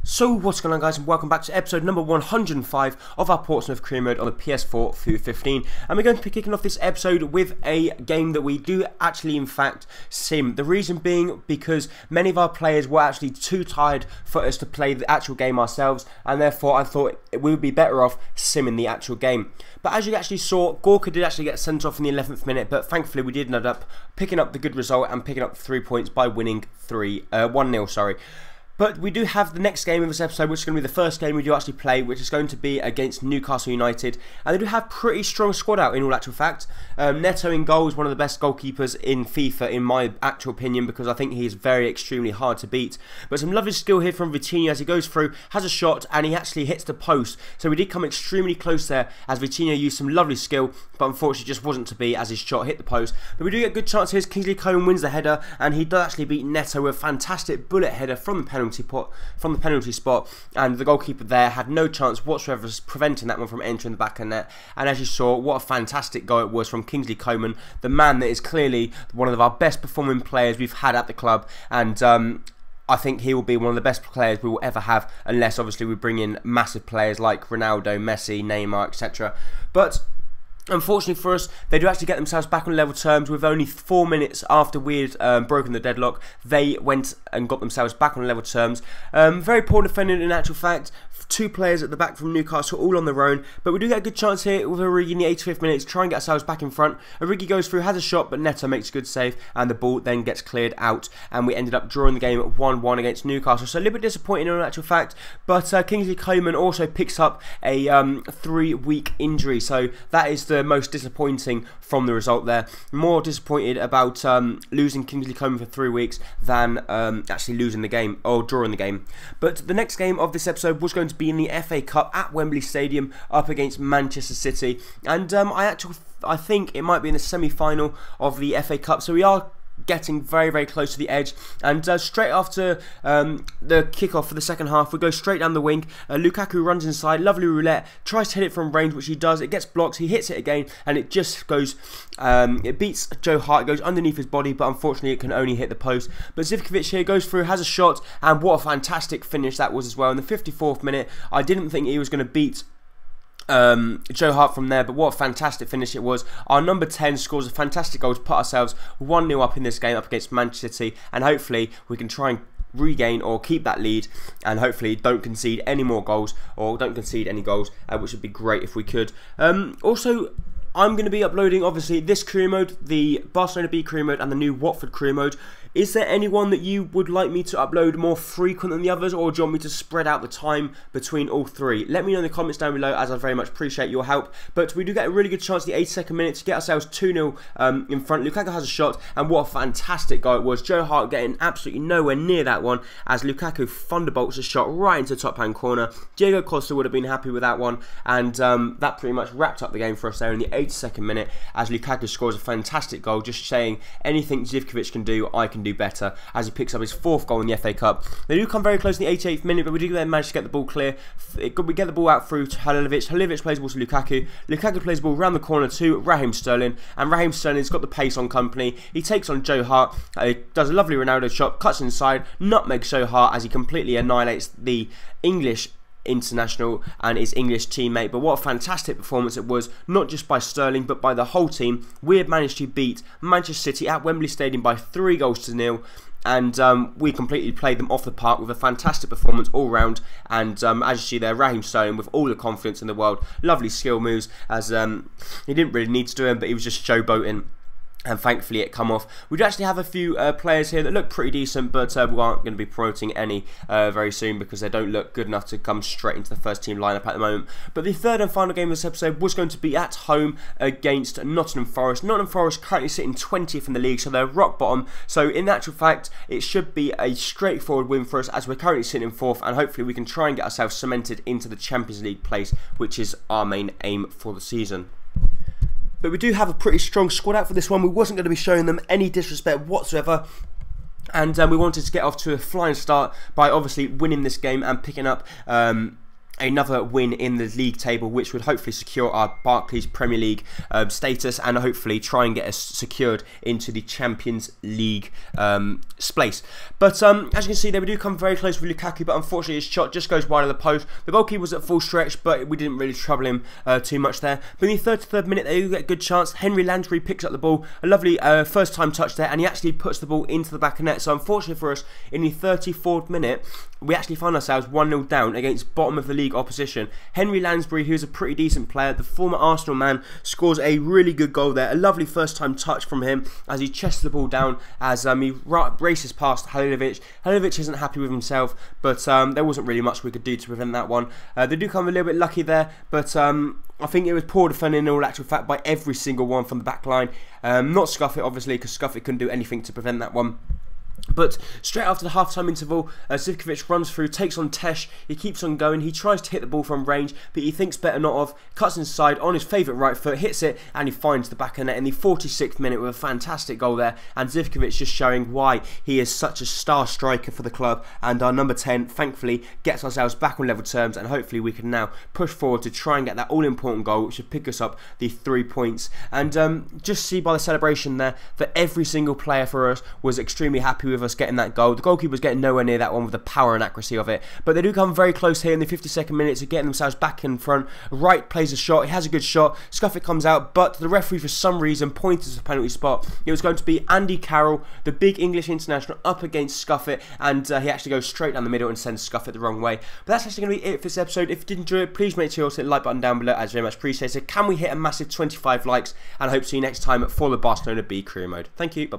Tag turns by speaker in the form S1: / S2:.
S1: So what's going on, guys, and welcome back to episode number 105 of our Portsmouth career mode on the PS4 FIFA 15, and we're going to be kicking off this episode with a game that we do actually in fact sim. The reason being because many of our players were actually too tired for us to play the actual game ourselves, and therefore I thought we would be better off simming the actual game. But as you actually saw, Gorka did actually get sent off in the 11th minute, but thankfully we did end up picking up the good result and picking up 3 points by winning 1-0, sorry. But we do have the next game of this episode, which is going to be the first game we do actually play, which is going to be against Newcastle United. And they do have pretty strong squad out in all actual fact. Neto in goal is one of the best goalkeepers in FIFA, in my actual opinion, because I think he is very extremely hard to beat. But some lovely skill here from Vitinha as he goes through, has a shot, and he actually hits the post. So we did come extremely close there as Vitinha used some lovely skill, but unfortunately just wasn't to be as his shot hit the post. But we do get a good chance here as Kingsley Coman wins the header, and he does actually beat Neto with a fantastic bullet header from the penalty spot, and the goalkeeper there had no chance whatsoever of preventing that one from entering the back of the net. And as you saw, what a fantastic goal it was from Kingsley Coman, the man that is clearly one of our best performing players we've had at the club, and I think he will be one of the best players we will ever have, unless obviously we bring in massive players like Ronaldo, Messi, Neymar, etc. But unfortunately for us, they do actually get themselves back on level terms with only 4 minutes after we had broken the deadlock. They went and got themselves back on level terms. Very poor defending in actual fact. 2 players at the back from Newcastle, all on their own. But we do get a good chance here with Origi in the 85th minute to try and get ourselves back in front. Origi goes through, has a shot, but Neto makes a good save, and the ball then gets cleared out. And we ended up drawing the game at 1-1 against Newcastle. So a little bit disappointing in actual fact. But Kingsley Coman also picks up a 3-week injury. So that is the most disappointing from the result there. More disappointed about losing Kingsley Coman for 3 weeks than actually losing the game or drawing the game. But the next game of this episode was going to be in the FA Cup at Wembley Stadium up against Manchester City, and I think it might be in the semi-final of the FA Cup, so we are getting very close to the edge. And straight after the kickoff for the second half, we go straight down the wing. Lukaku runs inside, lovely roulette, tries to hit it from range, which he does. It gets blocked, he hits it again, and it just goes, it beats Joe Hart, it goes underneath his body, but unfortunately it can only hit the post. But Zivkovic here goes through, has a shot, and what a fantastic finish that was as well. In the 54th minute, I didn't think he was going to beat Joe Hart from there, but what a fantastic finish it was. Our number 10 scores a fantastic goal to put ourselves 1-0 up in this game up against Manchester City, and hopefully we can try and regain or keep that lead, and hopefully don't concede any more goals, or don't concede any goals, which would be great if we could. Also, I'm going to be uploading obviously this career mode, the Barcelona B career mode, and the new Watford career mode. Is there anyone that you would like me to upload more frequent than the others, or do you want me to spread out the time between all three? Let me know in the comments down below, as I very much appreciate your help. But we do get a really good chance the 82nd minute to get ourselves 2-0 in front. Lukaku has a shot, and what a fantastic goal it was. Joe Hart getting absolutely nowhere near that one, as Lukaku thunderbolts a shot right into the top hand corner. Diego Costa would have been happy with that one, and that pretty much wrapped up the game for us there in the 82nd minute, as Lukaku scores a fantastic goal, just saying anything Zivkovic can do, I can do better, as he picks up his 4th goal in the FA Cup. They do come very close in the 88th minute, but we do then manage to get the ball clear. We get the ball out through to Halilovic. Halilovic plays the ball to Lukaku. Lukaku plays the ball around the corner to Raheem Sterling, and Raheem Sterling's got the pace on company. He takes on Joe Hart, does a lovely Ronaldo shot, cuts inside, nutmegs Joe Hart as he completely annihilates the English international and his English teammate. But what a fantastic performance it was, not just by Sterling but by the whole team. We had managed to beat Manchester City at Wembley Stadium by 3-0, and we completely played them off the park with a fantastic performance all round. And as you see there, Raheem Sterling with all the confidence in the world, lovely skill moves, as he didn't really need to do them, but he was just showboating, and thankfully it come off. We do actually have a few players here that look pretty decent, but we aren't going to be promoting any very soon because they don't look good enough to come straight into the first team lineup at the moment. But the third and final game of this episode was going to be at home against Nottingham Forest. Nottingham Forest currently sitting 20th in the league, so they're rock bottom. So in actual fact, it should be a straightforward win for us, as we're currently sitting in 4th, and hopefully we can try and get ourselves cemented into the Champions League place, which is our main aim for the season. But we do have a pretty strong squad out for this one. We wasn't going to be showing them any disrespect whatsoever, and we wanted to get off to a flying start by obviously winning this game and picking up another win in the league table, which would hopefully secure our Barclays Premier League status and hopefully try and get us secured into the Champions League space. But as you can see there, we do come very close with Lukaku, but unfortunately his shot just goes wide of the post. The goalkeeper was at full stretch, but we didn't really trouble him too much there. But in the 33rd minute, they do get a good chance. Henry Lansbury picks up the ball, a lovely first time touch there, and he actually puts the ball into the back of net. So unfortunately for us, in the 34th minute, we actually find ourselves 1-0 down against bottom of the league opposition. Henry Lansbury, who's a pretty decent player, the former Arsenal man, scores a really good goal there. A lovely first time touch from him as he chests the ball down as he races past Halilovic. Halilovic isn't happy with himself, but there wasn't really much we could do to prevent that one. They do come a little bit lucky there, but I think it was poor defending in all actual fact by every single one from the back line. Not Scuffet, obviously, because Scuffet couldn't do anything to prevent that one. But straight after the half-time interval, Zivkovic runs through, takes on Tesh, he keeps on going, he tries to hit the ball from range, but he thinks better not of, cuts inside on his favourite right foot, hits it, and he finds the back of the net in the 46th minute with a fantastic goal there, and Zivkovic just showing why he is such a star striker for the club, and our number 10, thankfully, gets ourselves back on level terms, and hopefully we can now push forward to try and get that all-important goal, which should pick us up the 3 points, and just see by the celebration there, that every single player for us was extremely happy with us getting that goal. The goalkeeper was getting nowhere near that one with the power and accuracy of it, but they do come very close here in the 52nd minute to getting themselves back in front. Wright plays a shot, he has a good shot, Scuffet comes out, but the referee for some reason pointed to the penalty spot. It was going to be Andy Carroll, the big English international, up against Scuffet, and he actually goes straight down the middle and sends Scuffet the wrong way. But that's actually going to be it for this episode. If you did enjoy it, please make sure to hit the like button down below, as very much appreciated. Can we hit a massive 25 likes, and I hope to see you next time for the Barcelona B career mode. Thank you. Bye.